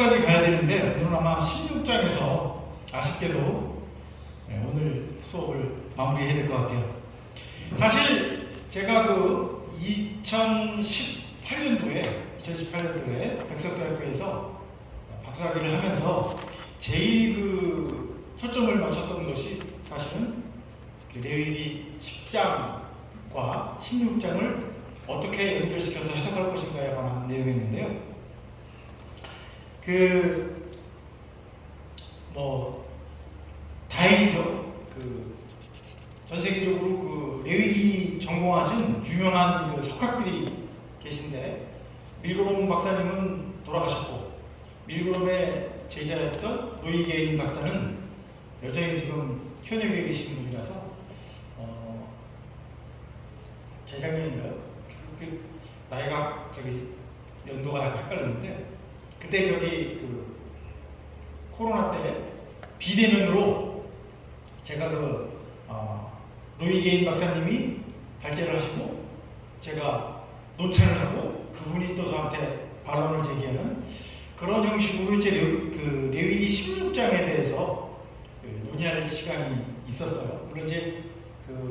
끝까지 가야 되는데 오늘은 아마 16장에서 아쉽게도 오늘 수업을 마무리해야 될 것 같아요. 사실 제가 그 2018년도에 백석대학교에서 박사학위를 하면서 제일 그 초점을 맞췄던 것이 사실은 레위기 10장과 16장을 어떻게 연결시켜서 해석할 것인가에 관한 내용이었는데요. 다행이죠. 전 세계적으로 레위기 전공하신 유명한 석학들이 계신데, 밀그롬 박사님은 돌아가셨고, 밀그롬의 제자였던 노이게인 박사는 여전히 지금 현역에 계신 분이라서, 재작년인가요? 나이가 연도가 헷갈렸는데, 그때 코로나 때 비대면으로 제가 노이게인 박사님이 발제를 하시고 제가 논찬을 하고 그분이 또 저한테 반론을 제기하는 그런 형식으로 이제 레위기 16장에 대해서 논의할 시간이 있었어요. 물론 이제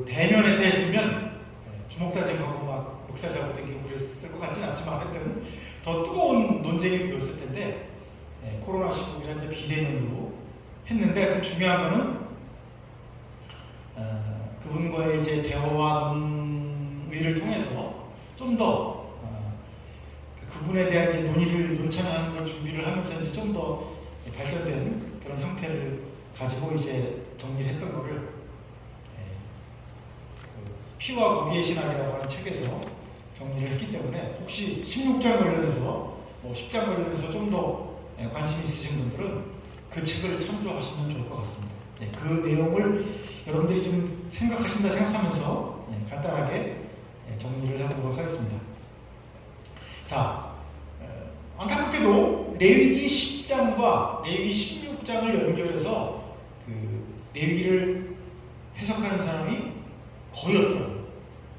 대면에서 했으면 주먹다짐하고 막 묵살 잡고 당기고 그랬을 것 같지는 않지만 하여튼 더 뜨거운 논쟁이 되었을 텐데, 코로나 시국이라 이제 비대면으로 했는데, 하여튼 중요한 거는 그분과의 이제 대화와 논의를 통해서 좀 더 그분에 대한 이제 논찬하는 걸 준비를 하면서 이제 좀 더 발전된 그런 형태를 가지고 이제 정리를 했던 거를 피와 고기의 신학이라고 하는 책에서 정리를 했기 때문에, 혹시 16장 관련해서 10장 관련해서 좀 더 관심 있으신 분들은 그 책을 참조하시면 좋을 것 같습니다. 그 내용을 여러분들이 좀 생각하면서 간단하게 정리를 해보도록 하겠습니다. 자, 안타깝게도 레위기 10장과 레위기 16장을 연결해서 레위기를 해석하는 사람이 거의 없더라고요.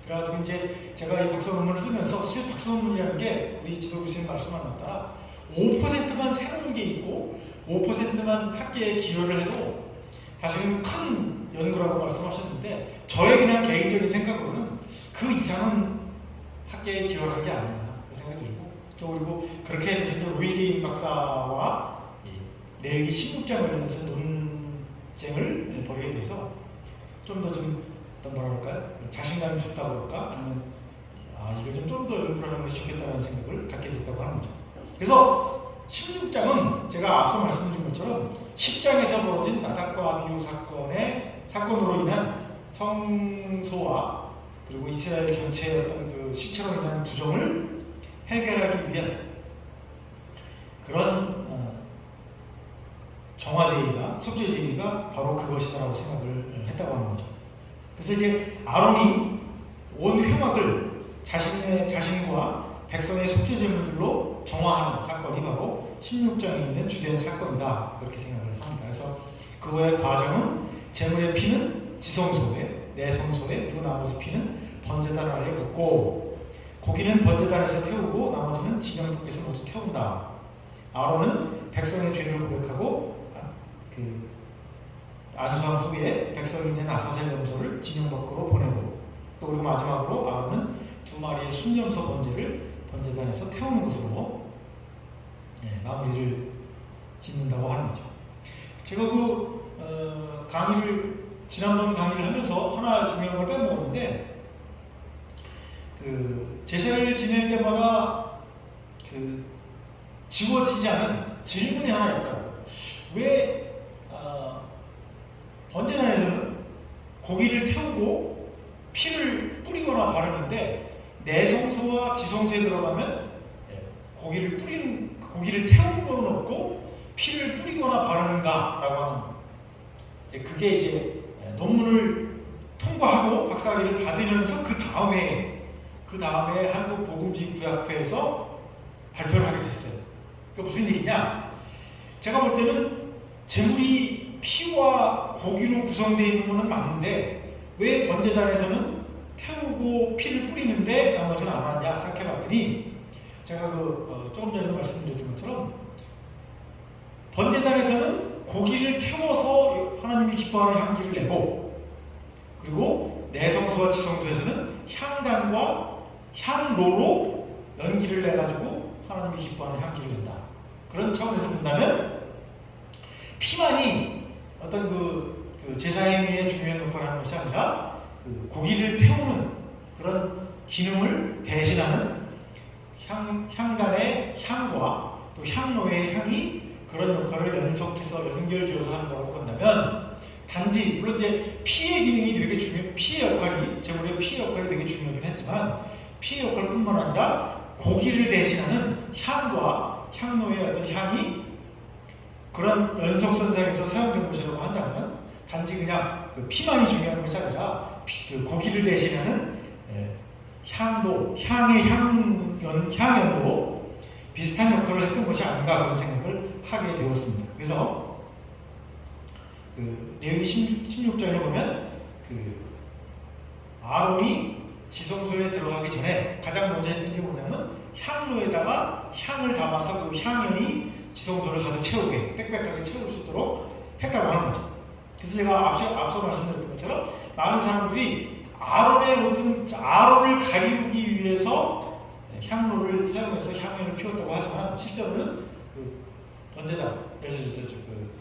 그래가지고 이제 제가 이 박사 논문을 쓰면서, 사실 박사 논문이라는 게 우리 지도교수님 말씀하신 따라 5%만 새로운 게 있고 5%만 학계에 기여를 해도 사실은 큰 연구라고 말씀하셨는데, 저의 그냥 개인적인 생각으로는 그 이상은 학계에 기여한 게 아니냐 그 생각이 들고, 또 그리고 그렇게 해서 노이게인 박사와 레위기 16장 관련해서 논쟁을 벌이게 돼서 좀 더 뭐라 그럴까요? 자신감이 붙다고 그럴까? 아니면 이거 좀 더 연구를 하는 것이 좋겠다는 생각을 갖게 됐다고 하는 거죠. 그래서 16장은 제가 앞서 말씀드린 것처럼 10장에서 벌어진 나답과 아비후 사건으로 인한 성소와 그리고 이스라엘 전체의 어떤 시체로 인한 부정을 해결하기 위한 그런 정화제의가, 속죄제의가 바로 그것이다라고 생각을 했다고 하는 거죠. 그래서 이제 아론이 온 회막을 자신과 백성의 속죄제물들로 정화하는 사건이 바로 16장에 있는 주된 사건이다, 그렇게 생각을 합니다. 그래서 그거의 과정은 제물의 피는 지성소에, 내성소에, 그리고 나머지 피는 번제단 아래에 붓고, 고기는 번제단에서 태우고 나머지는 진영 밖에서 모두 태운다. 아론은 백성의 죄를 고백하고 안수한 후에 백성이 낸 아사셀 염소를 진영 밖으로 보내고, 또 그리고 마지막으로 아론은 2마리의 순염소 번제를 번제단에서 태우는 것으로 마무리를 짓는다고 하는 거죠. 제가 지난번 강의를 하면서 하나 중요한 걸 빼먹었는데, 제사를 지낼 때마다 지워지지 않은 질문이 하나 있더라고요. 왜 번제단에서는 고기를 태우고 피를 뿌리거나 바르는데 내성소와 지성소에 들어가면 고기를 태우는 건 없고 피를 뿌리거나 바르는가라고 하는, 그게 이제 논문을 통과하고 박사학위를 받으면서 그 다음에 한국복음주의구약회에서 발표를 하게 됐어요. 그게 무슨 일이냐? 제가 볼 때는 제물이 피와 고기로 구성되어 있는 것은 맞는데 왜 번제단에서는 태우고 피를 뿌리는데 나머지는 안 하냐 생각해봤더니, 제가 조금 전에도 말씀드렸던 것처럼 번제단에서는 고기를 태워서 하나님이 기뻐하는 향기를 내고, 그리고 내성소와 지성소에서는 향단과 향로로 연기를 내가지고 하나님이 기뻐하는 향기를 낸다. 그런 차원에서 본다면 피만이 어떤 그 제사 행위에 중요한 역할을 하는 것이 아니라 그 고기를 태우는 그런 기능을 대신하는 향단의 향과 또 향로의 향이 그런 역할을 연속해서 연결지어서 하는 거라고 본다면, 단지 물론 이제 피의 기능이 되게 피의 역할이, 제물의 피의 역할이 되게 중요하긴 했지만, 피의 역할뿐만 아니라 고기를 대신하는 향과 향로의 어떤 향이 그런 연속선상에서 사용된 것이라고 한다면, 단지 그냥 그 피만이 중요한 것이 아니라 그 고기를 대신하는 향도, 향의 향연도 비슷한 역할을 했던 것이 아닌가, 그런 생각을 하게 되었습니다. 그래서 그 레위기 16장에 보면 그 아론이 지성소에 들어가기 전에 가장 먼저 했던 게 뭐냐면 향로에다가 향을 담아서 그 향연이 지성소를 가득 채우게, 빽빽하게 채울 수 있도록 했다고 하는 거죠. 그래서 제가 앞서 말씀드렸던 것처럼 많은 사람들이 아론을 가리우기 위해서 향로를 사용해서 향연을 피웠다고 하지만, 실제로는 그 번제단, 그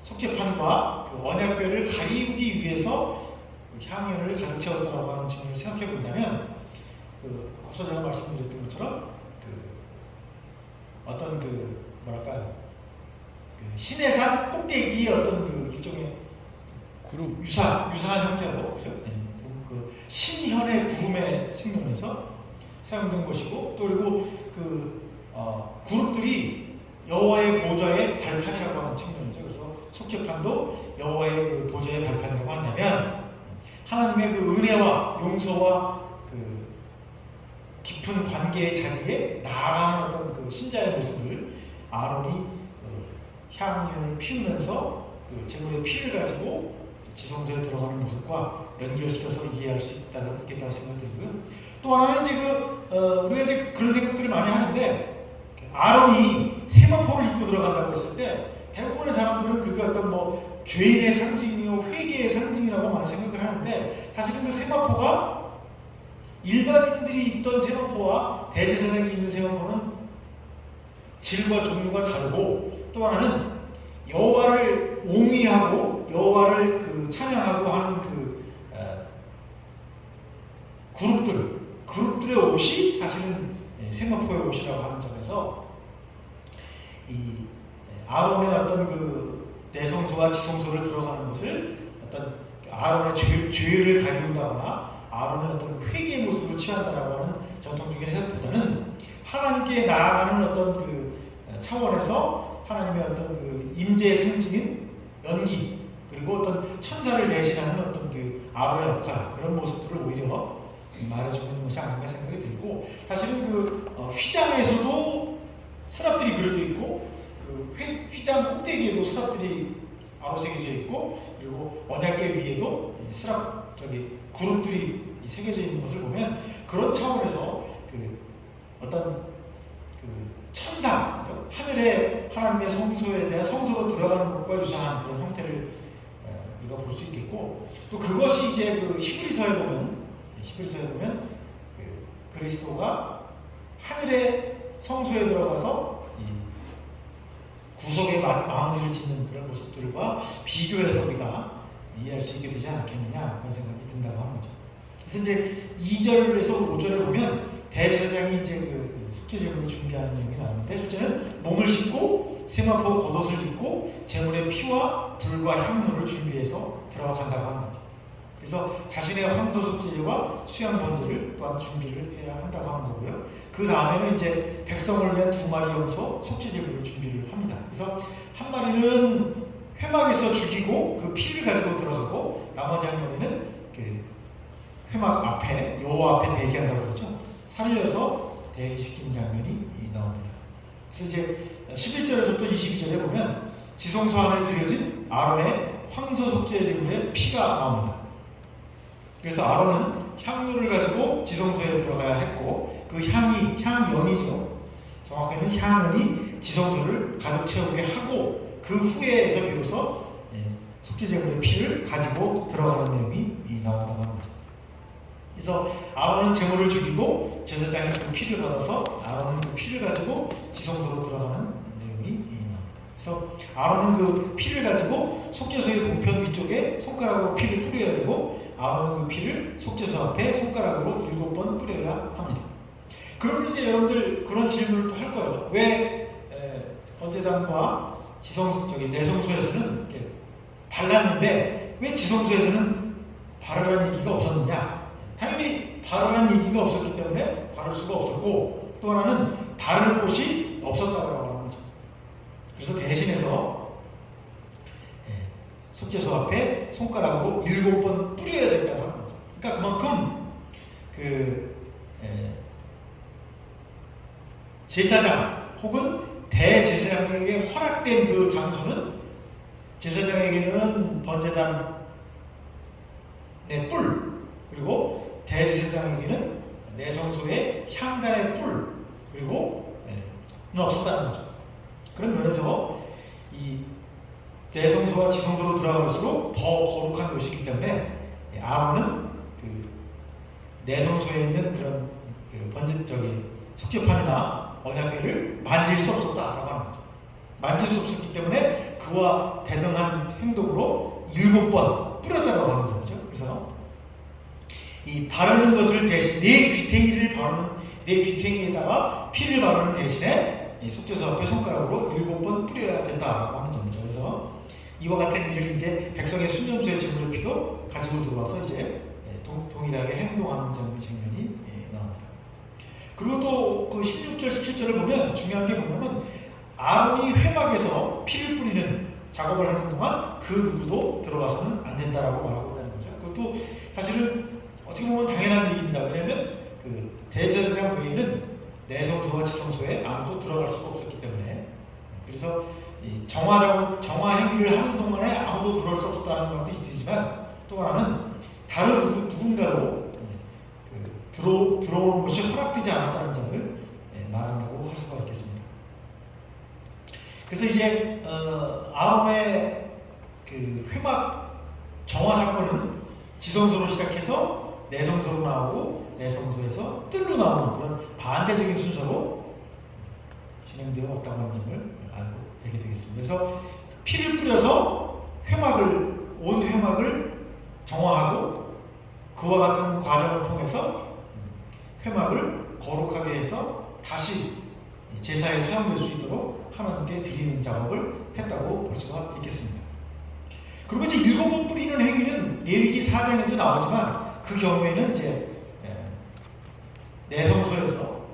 속죄판과 그 언약궤를 가리우기 위해서 그 향연을 가득 채웠다고 하는 측면을 생각해 본다면, 그 앞서 제가 말씀드렸던 것처럼 그 어떤 그 뭐랄까요, 그 시내산 꼭대기의 어떤 그 일종의 구름, 유사한 형태로, 그죠? 그 신현의 구름의 측면에서 사용된 것이고, 또 그리고 그 그룹들이 여호와의 보좌의 발판이라고 하는 측면이죠. 그래서 속죄판도 여호와의 그 보좌의 발판이라고 한다면, 하나님의 그 은혜와 용서와 그 깊은 관계의 자리에 나아가는 어떤 그 신자의 모습을 아론이 그 향연을 피우면서 그 제물의 피를 가지고 지성소에 들어가는 모습과 연결시켜서 이해할 수 있다고 생각이 들고요. 또 하나는 이제 우리가 이제 그런 생각들을 많이 하는데, 아론이 세마포를 입고 들어간다고 했을 때 대부분의 사람들은 그게 어떤 뭐 죄인의 상징이요 회개의 상징이라고 많이 생각을 하는데, 사실은 그 세마포가 일반인들이 입던 세마포와 대제사장이 입는 세마포는 질과 종류가 다르고, 또 하나는 여호와를 옹위하고 여호와를 그 찬양하고 하는 그 그룹들의 옷이 사실은 세마포의 옷이라고 하는 점에서 이 아론의 어떤 그 내성소와 지성소를 들어가는 것을 어떤 아론의 죄를 가리운다거나 아론의 어떤 회개의 모습을 취한다라고 하는 전통적인 해석보다는 하나님께 나아가는 어떤 그 차원에서 하나님의 어떤 그 임재의 상징인 연기, 그리고 어떤 천사를 대신하는 어떤 그 아론의 역할, 그런 모습들을 오히려 말해주는 것이 아닌가 생각이 들고, 사실은 그 휘장에서도 스랍들이 그려져 있고, 그 휘장 꼭대기에도 스랍들이 아로 새겨져 있고, 그리고 언약궤 위에도 스랍 그룹들이 새겨져 있는 것을 보면, 그런 차원에서 그 어떤 그 천상, 그렇죠? 하늘의 하나님의 성소에 대한 성소로 들어가는 것과 유사한 그런 형태를 우리가 볼 수 있겠고, 또 그것이 이제 그 히브리서에 보면 그 그리스도가 하늘의 성소에 들어가서 구속의 마무리를 짓는 그런 모습들과 비교해서 우리가 이해할 수 있게 되지 않았겠느냐, 그런 생각이 든다고 하는 거죠. 그래서 이제 2절에서 5절에 보면 대제사장이 이제 그 속죄제물을 준비하는 내용이 나오는데, 첫째는 몸을 씻고 세마포 겉옷을 입고 제물의 피와 불과 향로를 준비해서 들어간다고 하는 거죠. 그래서 자신의 황소 속죄제와 수양 번제를 또한 준비를 해야 한다고 하는 거고요. 그 다음에는 이제 백성을 위한 2마리 염소 속죄제물을 준비를 합니다. 그래서 한 마리는 회막에서 죽이고 그 피를 가지고 들어가고, 나머지 한 마리는 그 회막 앞에 여호와 앞에 대기한다고 그러죠. 살려서 대기시킨 장면이 나옵니다. 그래서 이제 11절에서 또 22절에 보면 지성소 안에 들여진 아론의 황소 속죄제물의 피가 나옵니다. 그래서 아론은 향료를 가지고 지성소에 들어가야 했고, 그 향연이죠. 정확하게는 향연이 지성소를 가득 채우게 하고 그 후에서 비로소 속죄제물의 피를 가지고 들어가는 내용이 나온다고 합니다. 그래서 아론은 제물을 죽이고 제사장이 그 피를 받아서 아론은 그 피를 가지고 지성소로 들어가는 내용이 나옵니다. 그래서 아론은 그 피를 가지고 속죄소의 동편 위쪽에 손가락으로 피를 뿌려야 되고 아론은 그 피를 속죄소 앞에 손가락으로 7번 뿌려야 합니다. 그럼 이제 여러분들 그런 질문을 또 할 거예요. 왜 번제단과 내성소에서는 이렇게 발랐는데 왜 지성소에서는 바르라는 얘기가 없었느냐? 당연히 바르라는 얘기가 없었기 때문에 바를 수가 없었고, 또 하나는 바를 곳이 없었다고 하는 거죠. 그래서 대신해서 속죄소 앞에 손가락으로 7번 뿌려야 된다고 하는 거죠. 그러니까 그만큼 제사장 혹은 대제사장에게 허락된 그 장소는 제사장에게는 번제단의 뿔, 그리고 대제사장에게는 내성소의 향단의 뿔, 그리고 없었다는 거죠. 그런 면에서 이 내성소와 지성소로 들어갈수록 더 거룩한 곳이기 때문에 아론은 그 내성소에 있는 그런 속죄판이나 언약궤를 만질 수 없었다라고 하는 거죠. 만질 수 없었기 때문에 그와 대등한 행동으로 7번 뿌렸다라고 하는 점이죠. 그래서 이 바르는 것을 대신 내 귀탱이에다가 피를 바르는 대신에 속죄소 앞에 손가락으로 7번 뿌려야 된다라고 하는 점이죠. 그래서 이와 같은 일을 이제 백성의 순념소의 제물의 피도 가지고 들어와서 이제 동일하게 행동하는 장면이 나옵니다. 그리고 또 그 16절, 17절을 보면 중요한 게 뭐냐면 아론이 회막에서 피를 뿌리는 작업을 하는 동안 그 누구도 들어와서는 안 된다라고 말하고 있다는 거죠. 그것도 사실은 어떻게 보면 당연한 얘기입니다. 왜냐하면 그 대제사장 외에는 내성소와 지성소에 아무도 들어갈 수가 없었기 때문에. 그래서 이 정화 행위를 하는 동안에 아무도 들어올 수 없었다는 말도 있지만, 또 하나는 다른 누군가로 들어오는 것이 허락되지 않았다는 점을 말한다고 할 수가 있겠습니다. 그래서 이제 아론의 그 회막 정화 사건은 지성소로 시작해서 내성소로 나오고 내성소에서 뜰로 나오는 그런 반대적인 순서로 진행되어 왔다고 하는 점을 알고 되게 되겠습니다. 그래서 피를 뿌려서 온 회막을 정화하고 그와 같은 과정을 통해서 회막을 거룩하게 해서 다시 제사에 사용될 수 있도록 하나님께 드리는 작업을 했다고 볼 수가 있겠습니다. 그리고 이제 7번 뿌리는 행위는 레위기 4장에도 나오지만 그 경우에는 이제 내성소에서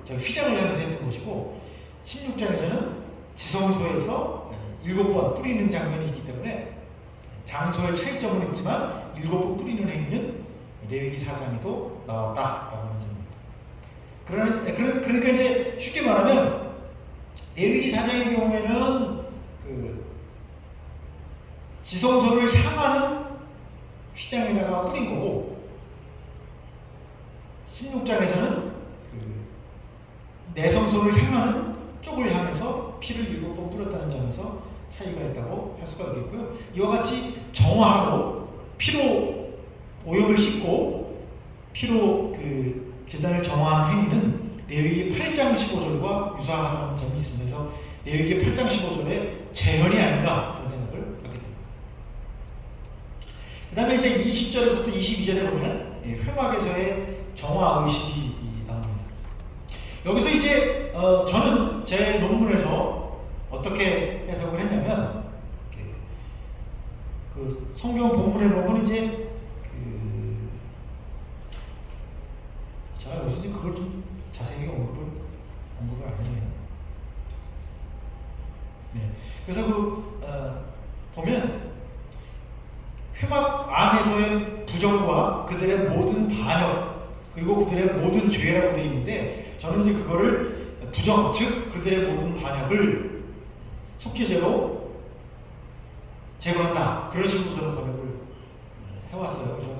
휘장을 하면서 했던 것이고, 16장에서는 지성소에서 7번 뿌리는 장면이 있기 때문에 장소의 차이점은 있지만 7번 뿌리는 행위는 레위기 4장에도 나왔다라고 하는 점입니다. 그러니까 이제 쉽게 말하면 레위기 4장의 경우에는 그 지성소를 향하는 휘장에다가 뿌린 거고, 16장에서는 그 내성소를 향하는 쪽을 향해서 피를 7번 뿌렸다는 점에서 차이가 있다고 할 수가 있겠고요. 이와 같이 정화하고 피로 오염을 씻고 피로 그 제단을 정화한 행위는 레위기 8장 15절과 유사하다는 점이 있습니다. 그래서 레위기 8장 15절에 재현이 아닌가 그런 생각을 하게 됩니다. 그 다음에 이제 20절에서부터 22절에 보면 회막에서의 정화 의식이 나옵니다. 여기서 이제 저는 제 논문에서 어떻게 해석을 했냐면, 그 성경 본문에 보면 이제 제가 여기서 그걸 좀 자세히 언급을 안 했네요. 네. 그래서 보면 회막 안에서의 부정과 그들의 모든 반역, 그리고 그들의 모든 죄라고 되어 있는데, 저는 이제 그거를 부정, 즉 그들의 모든 반역을 속죄제로 제거한다, 그런 식으로 저는 번역을 해왔어요. 그래서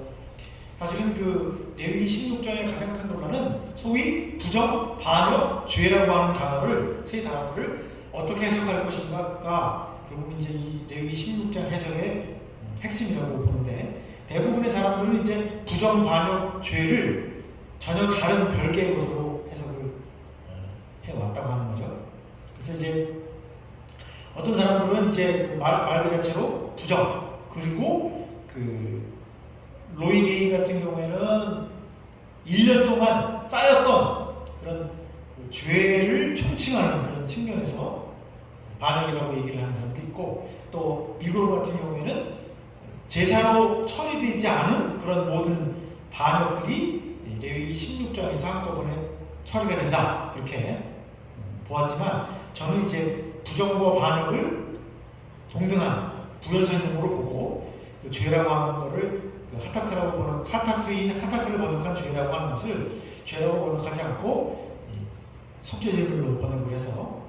사실은 그 레위기 16장의 가장 큰 논란은 소위 부정, 반역, 죄라고 하는 단어를, 세 단어를 어떻게 해석할 것인가가 결국 이제 이 레위기 16장 해석의 핵심이라고 보는데, 대부분의 사람들은 이제 부정, 반역, 죄를 전혀 다른 별개의 것으로 해석을 해왔다고 하는 거죠. 그래서 이제 어떤 사람들은 이제 그 말 그 자체로 부정, 그리고 그 로이 게인 같은 경우에는 1년 동안 쌓였던 그런 그 죄를 총칭하는 그런 측면에서 반역이라고 얘기를 하는 사람도 있고, 또 밀고로 같은 경우에는 제사로 처리되지 않은 그런 모든 반역들이 레위기 16장에서 한꺼번에 처리가 된다, 그렇게 보았지만, 저는 이제 부정과 반역을 동등한 부연설명으로 보고, 그 죄라고 하는 것을 그 하타트를 번역한 죄라고 하는 것을 죄라고 번역하지 않고 속죄제물로 번역을 해서,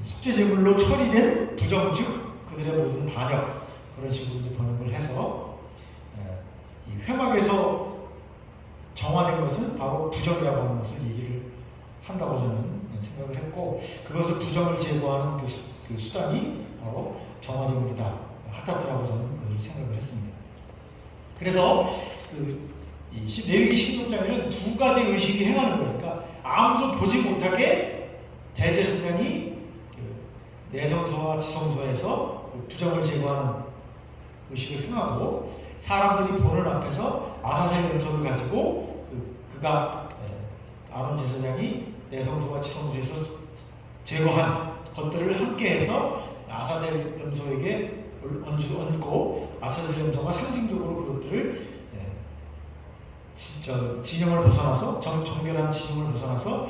속죄제물로 처리된 부정, 즉 그들의 모든 반역, 그런 식으로 이제 번역을 해서 이 회막에서 정화된 것은 바로 부정이라고 하는 것을 얘기를 한다고 저는 생각을 했고, 그것을 부정을 제거하는 그 수단이 바로 정화제물이다, 하타트라고 저는 그걸 생각을 했습니다. 그래서 레위기 16장에는 두 가지 의식이 행하는 거예요. 그러니까 아무도 보지 못하게 대제사장이 내성소와 지성소에서 그 부정을 제거하는 의식을 행하고, 사람들이 보는 앞에서 아사셀 염소를 가지고 그가 아론 제사장이 내성소와 지성소에서 제거한 것들을 함께해서 아사셀 염소에게 얹고, 아사셀 염소가 상징적으로 그것들을 진영을 벗어나서 정결한 진영을 벗어나서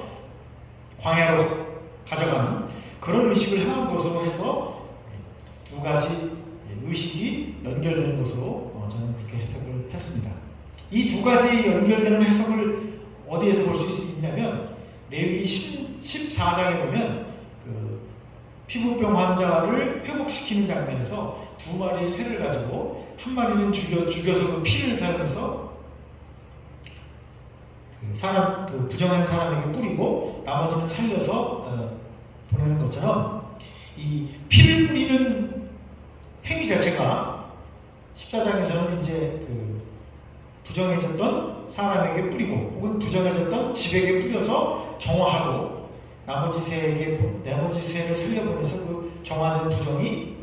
광야로 가져가는 그런 의식을 행한 것으로 해서 두 가지 의식이 연결되는 것으로 저는 그렇게 해석을 했습니다. 이 두 가지 연결되는 해석을 어디에서 볼 수 있냐면, 레위기 14장에 보면 그 피부병 환자를 회복시키는 장면에서 두 마리의 새를 가지고 한 마리는 죽여서 그 피를 사용해서 그 부정한 사람에게 뿌리고 나머지는 살려서 보내는 것처럼, 이 피를 뿌리는 행위 자체가 14장에서는 이제 그 부정해졌던 사람에게 뿌리고, 혹은 부정해졌던 집에게 뿌려서 정화하고, 나머지 새를 살려보내서 그 정화된 부정이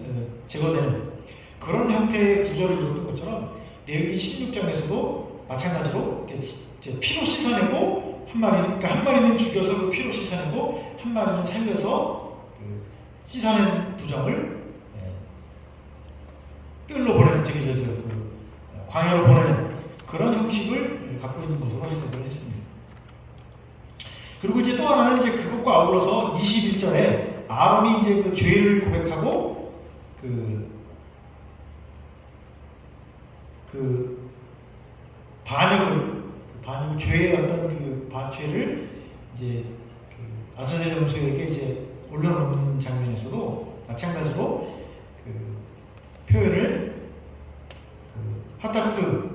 제거되는 그런 형태의 구조를 이뤘던 것처럼, 레위기 16장에서도 마찬가지로 이렇게 피로 씻어내고, 한 마리는 죽여서 그 피로 씻어내고, 한 마리는 살려서 그 씻어낸 부정을 뜰로 보내는, 광야로 보내는 그런 형식을 갖고 있는 것으로 해석을 했습니다. 그리고 이제 또 하나는 이제 그것과 아울러서 21절에 아론이 이제 그 죄를 고백하고 반역을 죄의 어떤 죄를 이제 아사셀 염소에게 이제 올려놓는 장면에서도 마찬가지로 표현을 하타트,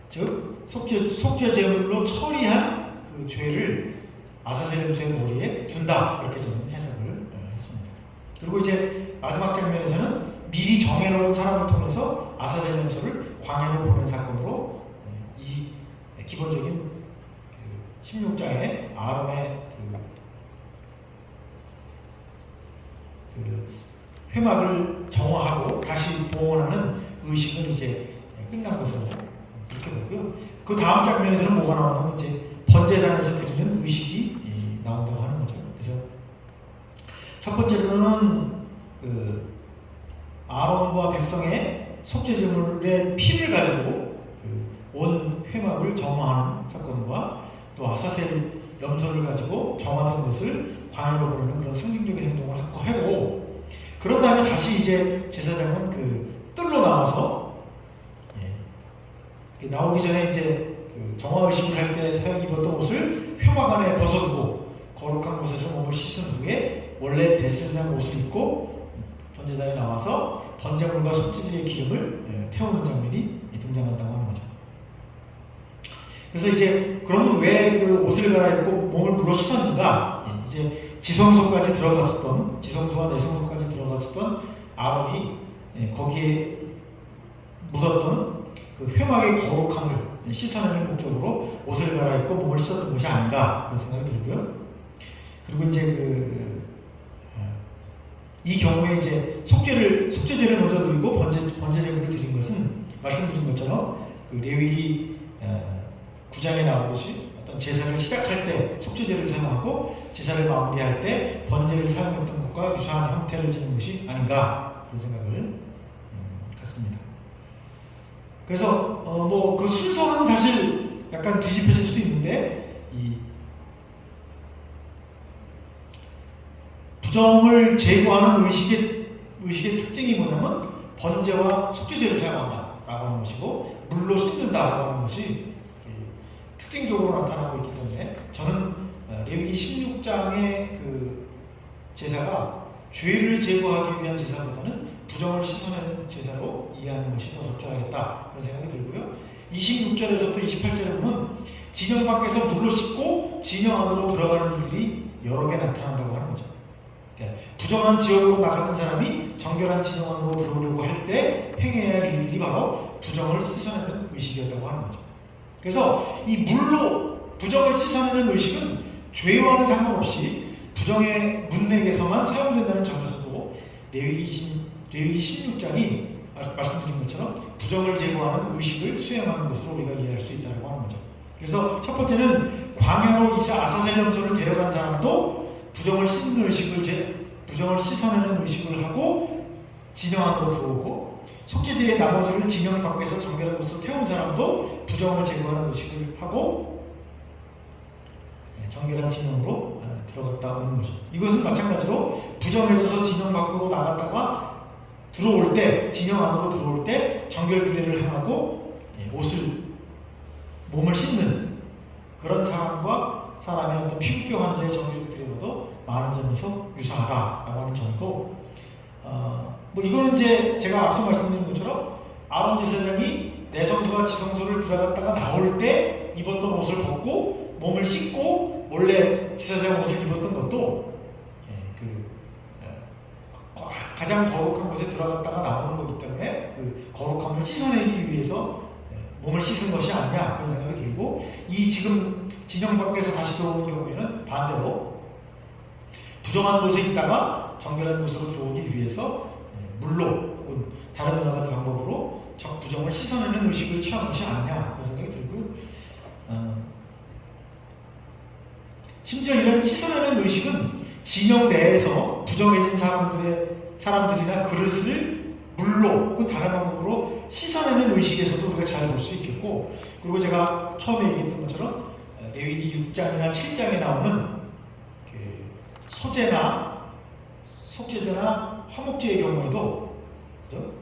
즉 속죄 제물로 처리한 그 죄를 아사셀 염소의 머리에 둔다, 그렇게 저는 해석을 했습니다. 그리고 이제 마지막 장면에서는 미리 정해놓은 사람을 통해서 아사셀 염소를 광야로 보낸 사건으로 이 기본적인 16장의 아론의 회막을 정화하고 다시 봉헌하는 의식은 이제 끝난 것으로 그렇게 보고요. 그 다음 장면에서는 뭐가 나오냐면 이제 번제단에서 드리는 의식이 나온다고 하는 거죠. 그래서 첫 번째로는 아론과 백성의 속죄제물의 피를 가지고 온 회막을 정화하는 사건과, 또 아사셀 염소를 가지고 정화된 것을 광야로 보내는 그런 상징적인 행동을 하고, 그런 다음에 다시 이제 제사장은 뜰로 나와서 나오기 전에 이제 정화 의식을 할 때 사용 입었던 옷을 회막 안에 벗어두고 거룩한 곳에서 몸을 씻은 후에 원래 대제사장 옷을 입고 번제단에 나와서 번제물과 속죄제의 기름을 태우는 장면이 등장한다고 하는 거죠. 그래서 이제 그러면 왜 그 옷을 갈아입고 몸을 물어 씻었는가? 이제 지성소까지 들어갔었던, 지성소와 내성소까지 들어갔었던 아론이 거기에 묻었던 그 회막의 거룩함을 씻어내는 목적으로 옷을 갈아입고 몸을 씻었던 것이 아닌가 그런 생각이 들고요. 그리고 이제 이 경우에 이제 속죄제를 먼저 드리고 번제 제물을 드린 것은 말씀드린 것처럼 그 레위기 9장에 나오듯이 어떤 제사를 시작할 때 속죄제를 사용하고 제사를 마무리할 때 번제를 사용했던 것과 유사한 형태를 지닌 것이 아닌가 그런 생각을 갖습니다. 그래서 뭐 그 순서는 사실 약간 뒤집혀질 수도 있는데 이 부정을 제거하는 의식의 특징이 뭐냐면 번제와 속죄제를 사용한다라고 하는 것이고 물로 씻는다라고 하는 것이 특징적으로 나타나고 있기 때문에 저는 레위기 16장의 그 제사가 죄를 제거하기 위한 제사보다는 부정을 씻어내는 제사로 이해하는 것이 더 적절하겠다 그런 생각이 들고요. 26절에서부터 28절에 보면 진영 밖에서 물로 씻고 진영 안으로 들어가는 일들이 여러 개 나타난다고 하는 거죠. 부정한 지역으로 나갔던 사람이 정결한 진영 안으로 들어오려고 할 때 행해야 할 일들이 바로 부정을 씻어내는 의식이었다고 하는 거죠. 그래서 이 물로 부정을 씻어내는 의식은 죄와는 상관없이 부정의 문맥에서만 사용된다는 점에서도 레위기 16장이 말씀드린 것처럼 부정을 제거하는 의식을 수행하는 것으로 우리가 이해할 수 있다고 하는 거죠. 그래서 첫 번째는 광야로 아사셀 염소를 데려간 사람도 부정을 씻어내는 의식을 하고 진영 안으로 들어오고 속죄제의 나머지를 진영 밖에서 정결한 곳으로 태운 사람도 부정을 제거하는 의식을 하고 정결한 진영으로 들어갔다 오는 거죠. 이것은 마찬가지로 부정해져서 진영 밖으로 나갔다가 들어올 때, 진영 안으로 들어올 때 정결 규례를 행하고 몸을 씻는 그런 사람의 어떤 피부병 환자의 정결 규례로도 많은 점에서 유사하다라고 하는 점이고, 뭐 이거는 이제 제가 앞서 말씀드린 것처럼 아론 제사장이 내성소와 지성소를 들어갔다가 나올 때 입었던 옷을 벗고 몸을 씻고 원래 제사장 옷을 입었던 것도 가장 거룩한 곳에 들어갔다가 나오는 거기 때문에 그 거룩함을 씻어내기 위해서 몸을 씻은 것이 아니냐 그런 생각이 들고, 이 지금 진영 밖에서 다시 들어오는 경우에는 반대로 부정한 곳에 있다가 정결한 곳으로 들어오기 위해서 물로 혹은 다른 여러 가지 방법으로 부정을 씻어내는 의식을 취한 것이 아니냐 그런 생각이 들고, 심지어 이런 씻어내는 의식은 진영 내에서 부정해진 사람들이나 그릇을 물로 혹은 다른 방법으로 씻어내는 의식에서도 우리가 잘 볼 수 있겠고, 그리고 제가 처음에 얘기했던 것처럼 레위기 6장이나 7장에 나오는 그 속죄제나 화목제의 경우에도 그죠?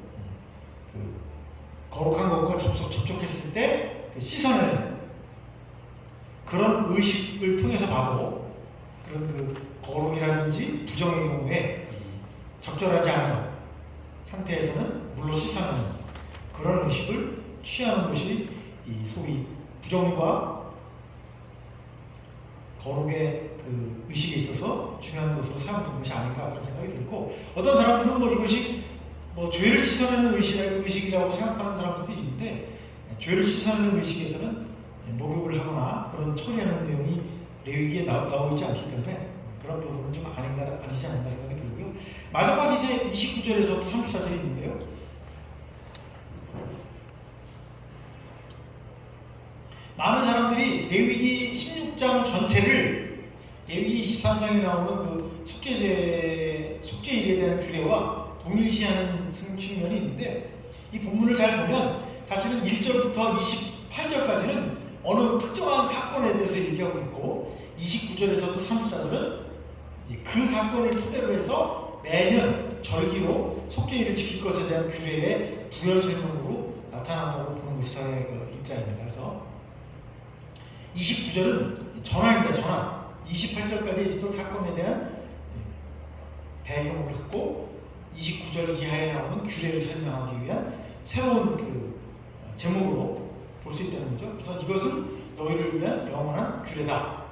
그 거룩한 것과 접촉했을 때 그 씻어내는 그런 의식을 통해서 봐도 그런 그 거룩이라든지 부정의 경우에 적절하지 않은 상태에서는 물로 씻어내는 그런 의식을 취하는 것이 이 소위 부정과 거룩의 그 의식에 있어서 중요한 것으로 사용되는 것이 아닌가 그런 생각이 들고, 어떤 사람들은 뭐 이것이 뭐 죄를 씻어내는 의식이라고 생각하는 사람들도 있는데, 죄를 씻어내는 의식에서는 목욕을 하거나 그런 처리하는 내용이 레위기에 나오고 있지 않기 때문에 그런 부분은 좀 아니지 않는가 생각이 들고요. 마지막 이제 29절에서 34절이 있는데요. 많은 사람들이 레위기 16장 전체를 레위기 23장에 나오는 그 속죄일에 대한 규례와 동일시하는 측면이 있는데, 이 본문을 잘 보면 사실은 1절부터 28절까지는 어느 특정한 사건에 대해서 얘기하고 있고, 29절에서부터 34절은 그 사건을 토대로 해서 매년 절기로 속죄일을 지킬 것에 대한 규례의 부연 설명으로 나타난다고 보는 것이 저의 그 입장입니다. 그래서 29절은 전환입니다. 전환. 28절까지 있었던 사건에 대한 배경을 갖고 29절 이하에 나오는 규례를 설명하기 위한 새로운 그 제목으로 볼 수 있다는 거죠. 그래서 이것은 너희를 위한 영원한 규례다.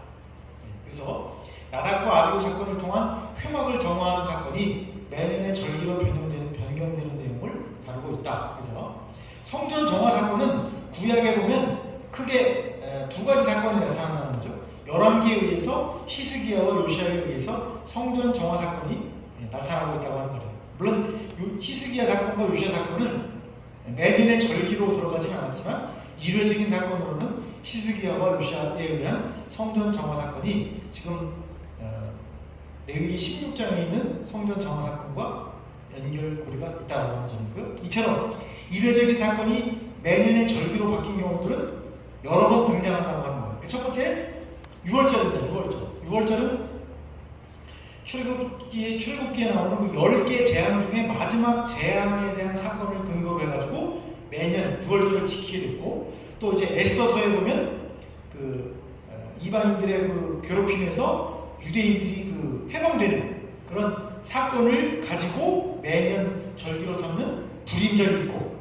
그래서 나답과 아비후 사건을 통한 회막을 정화하는 사건이 매년의 절기로 변경되는 내용을 다루고 있다. 그래서 성전 정화 사건은 구약에 보면 크게 두 가지 사건이 나타난다는 거죠. 열왕기에 의해서 히스기야와 요시야에 의해서 성전 정화 사건이 나타나고 있다고 하는 거죠. 물론 히스기야 사건과 요시야 사건은 매년의 절기로 들어가지는 않았지만 이례적인 사건으로는 히스기야와 요시야에 의한 성전 정화 사건이 지금 레위기 16장에 있는 성전 정화 사건과 연결고리가 있다고 하는 점이고요. 이처럼 이례적인 사건이 매년의 절기로 바뀐 경우들은 여러 번 등장한다고 하는 거예요. 첫 번째, 6월절입니다. 6월절은 출애굽기에 나오는 그 10개 재앙 중에 마지막 재앙에 대한 사건을 근거로 해가지고 매년 6월절을 지키게 됐고, 또 이제 에스더서에 보면 그 이방인들의 그 괴롭힘에서 유대인들이 그 해방되는 그런 사건을 가지고 매년 절기로 삼는 불임절이 있고,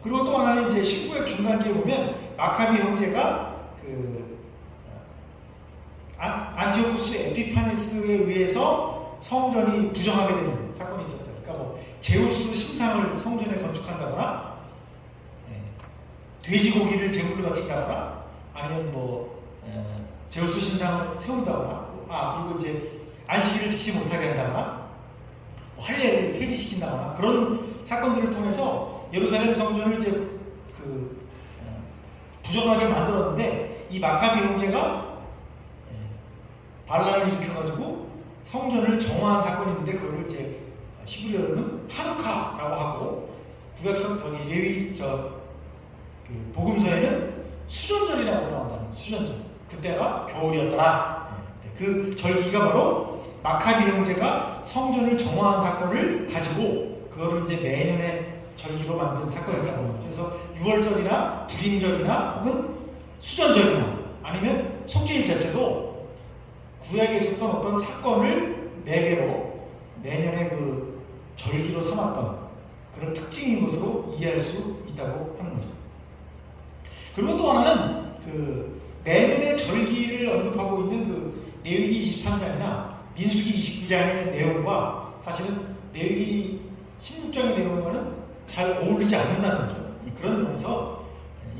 그리고 또 하나는 이제 19약 중간기에 보면 마카비 형제가 그 안티오쿠스 에피파네스에 의해서 성전이 부정하게 되는 사건이 있었어요. 그러니까 뭐 제우스 신상을 성전에 건축한다거나, 돼지고기를 제물로 바친다거나, 아니면 뭐 제우스 신상을 세운다거나, 그리고 이제 안식일을 지키지 못하게 한다거나, 뭐 할례를 폐지시킨다거나, 그런 사건들을 통해서 예루살렘 성전을 이제 그 부정하게 만들었는데, 이 마카비 형제가 반란을 일으켜가지고 성전을 정화한 사건이 있는데, 그걸 이제 히브리어로는 하누카라고 하고, 구약성 저기 레위 그 복음서에는 수전절이라고 나온다는, 수전절. 그때가 겨울이었더라. 그 절기가 바로 마카비 형제가 성전을 정화한 사건을 가지고 그거를 이제 매년의 절기로 만든 사건이었다고 합니다. 그래서 6월절이나 불임절이나 혹은 수전절이나 아니면 속죄일 자체도 구약에 있었던 어떤 사건을 매개로 매년의 그 절기로 삼았던 그런 특징인 것으로 이해할 수 있다고 하는 거죠. 그리고 또 하나는 그 매년의 절기를 언급하고 있는 그 레위기 23장이나 민수기 29장의 내용과 사실은 레위기 16장의 내용과는 잘 어울리지 않는다는 거죠. 그런 면에서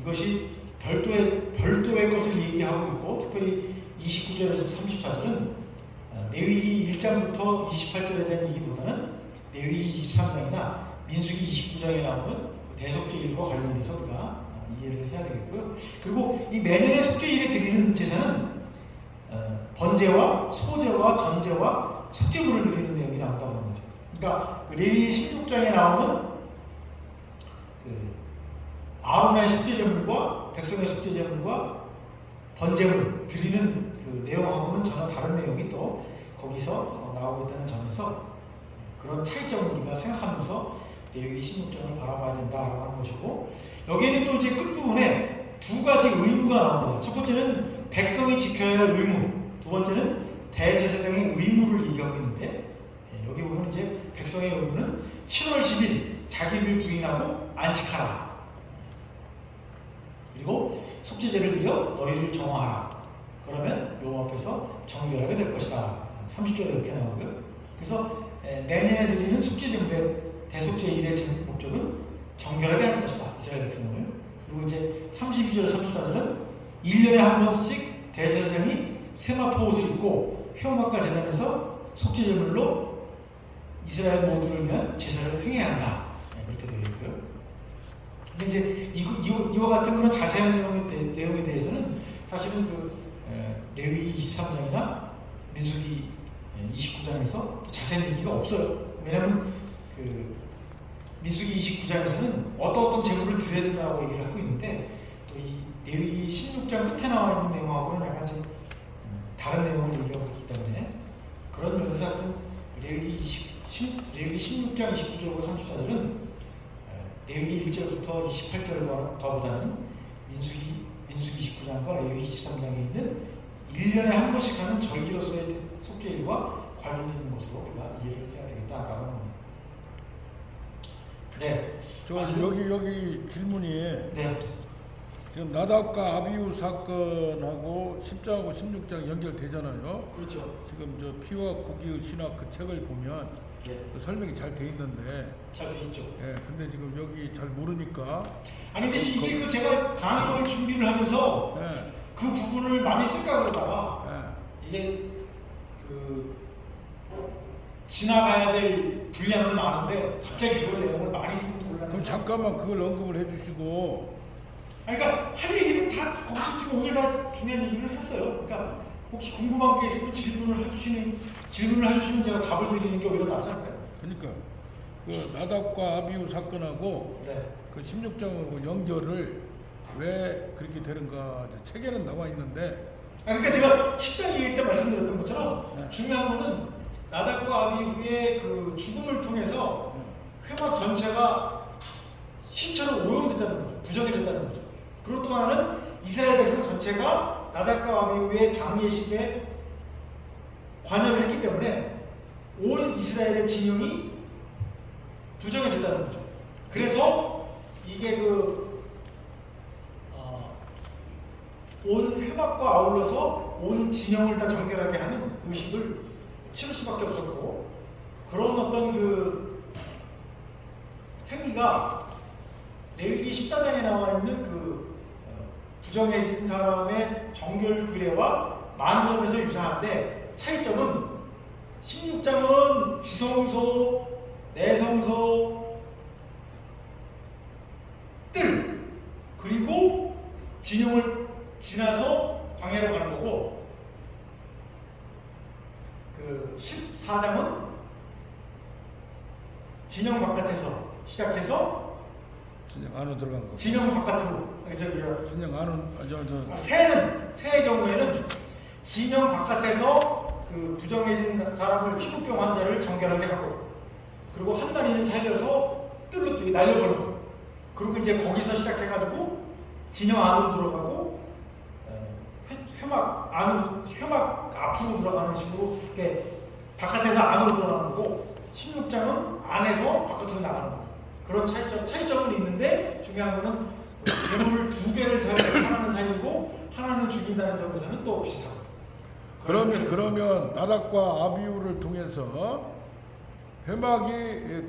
이것이 별도의 것을 얘기하고 있고, 특별히 29절에서 34절은 레위기 1장부터 28절에 대한 얘기보다는 레위기 23장이나 민수기 29장에 나오는 대속죄일과 관련돼서 우리가 이해를 해야 되겠고요. 그리고 이 매년의 속죄일에 드리는 제사는 번제와 소제와 전제와 속죄물을 드리는 내용이 나온다고 하는 거죠. 그러니까 레위기 16장에 나오는 그 아론의 속죄제물과 백성의 속죄제물과 번제물 드리는 그 내용하고는 전혀 다른 내용이 또 거기서 나오고 있다는 점에서 그런 차이점을 우리가 생각하면서 레위기 16장을 바라봐야 된다라고 하는 것이고, 여기에는 또 이제 끝부분에 두 가지 의무가 나옵니다. 첫 번째는 백성이 지켜야 할 의무, 두 번째는 대제사장의 의무를 얘기하고 있는데, 여기 보면 이제 백성의 의무는 7월 10일 자기를 부인하고 안식하라, 그리고 속죄제를 드려 너희를 정화하라, 그러면 여호와 앞에서 정결하게 될 것이다. 30절에 이렇게 나오고요. 그래서 내년에 드리는 속죄제물의 대속죄일의 목적은 정결하게 하는 것이다, 이스라엘 백성을. 그리고 이제 32절 34절은 1년에 한 번씩 대제사장이 세마포 옷을 입고 회막과 제단에서 속죄제물로 이스라엘 모두를 위한 제사를 행해야 한다, 이렇게 되어 있고요. 근데 이제 이와 같은 그런 자세한 내용에 대해서는 사실은 그 레위기 23장이나 민수기 29장에서 또 자세한 얘기가 없어요. 왜냐하면 그 민수기 29장에서는 어떤 제물을 드려야 된다고 얘기를 하고 있는데, 또 이 레위기 16장 끝에 나와 있는 내용하고는 약간 좀 다른 내용을 얘기하고 있기 때문에, 그런 면에서 하여튼 레위기 16장 29절과 34절은 레위기 1절부터 28절보다는 민수기 29장과 레위기 23장에 있는 1년에 한 번씩 하는 절기로서의 속죄일과 관련이 있는 것으로 우리가 이해를 해야 되겠다라고 합니다. 네. 여기 질문이, 네. 지금 나답과 아비후 사건하고 10장하고 16장 연결되잖아요. 그렇죠. 지금 저 피와 고기의 신학 그 책을 보면 예. 그 설명이 잘 돼 있는데, 잘 돼 있죠. 예, 근데 지금 여기 잘 모르니까, 아니 근데 이게 그 제가 강의를 준비를 하면서 예, 그 부분을 많이 쓸까 그러다가 예, 이게 그 지나가야 될 분량은 많은데 갑자기 그걸 내용을 많이 쓰는 그럼 곤란해서. 잠깐만 그걸 언급을 해주시고, 아니, 그러니까 할 얘기는 다 거기서 지금 오늘 다 중요한 얘기를 했어요. 그러니까 혹시 궁금한 게 있으면 질문을 해주시면 제가 답을 드리는 게 오히려 낫지 않을까요? 그러니까 그 나답과 아비후 사건하고 네. 그 16장하고 연결을 왜 그렇게 되는가 책에는 나와 있는데, 그러니까 제가 10장 얘기할 때 말씀드렸던 것처럼 네. 중요한 거는 나답과 아비후의 그 죽음을 통해서 회막 전체가 신처럼 오염된다는 거죠. 부정해졌다는 거죠. 그리고 또 하나는 이스라엘 백성 전체가 나답과 아비후의 장례식에 관여를 했기 때문에 온 이스라엘의 진영이 부정해졌다는 거죠. 그래서 이게 온 회막과 아울러서 온 진영을 다 정결하게 하는 의식을 치를 수밖에 없었고, 그런 어떤 그 행위가 레위기 14장에 나와 있는 그 부정해진 사람의 정결 규례와 많은 점에서 유사한데, 차이점은 16장은 지성소, 내성소, 뜰, 그리고 진영을 지나서 광야로 가는 거고, 그 14장은 진영 바깥에서 시작해서 진영 안으로 들어간 거. 진영 바깥으로, 저기요. 진영 안은 새의 경우에는 진영 바깥에서 그 부정해진 사람을 피부병 환자를 정결하게 하고, 그리고 한 마리는 살려서 뜰로 쪽에 날려버리는 거예요. 그리고 이제 거기서 시작해가지고 진영 안으로 들어가고 회막 앞으로 들어가는 식으로 이렇게 바깥에서 안으로 들어가는 거고, 16장은 안에서 바깥으로 나가는 거예요. 그런 차이점은 있는데, 중요한 거는 괴물을 두 개를 사용해서 하나는 살리고 하나는 죽인다는 점에서는 또 비슷하고. 그러면 나답과 아비후를 통해서 회막이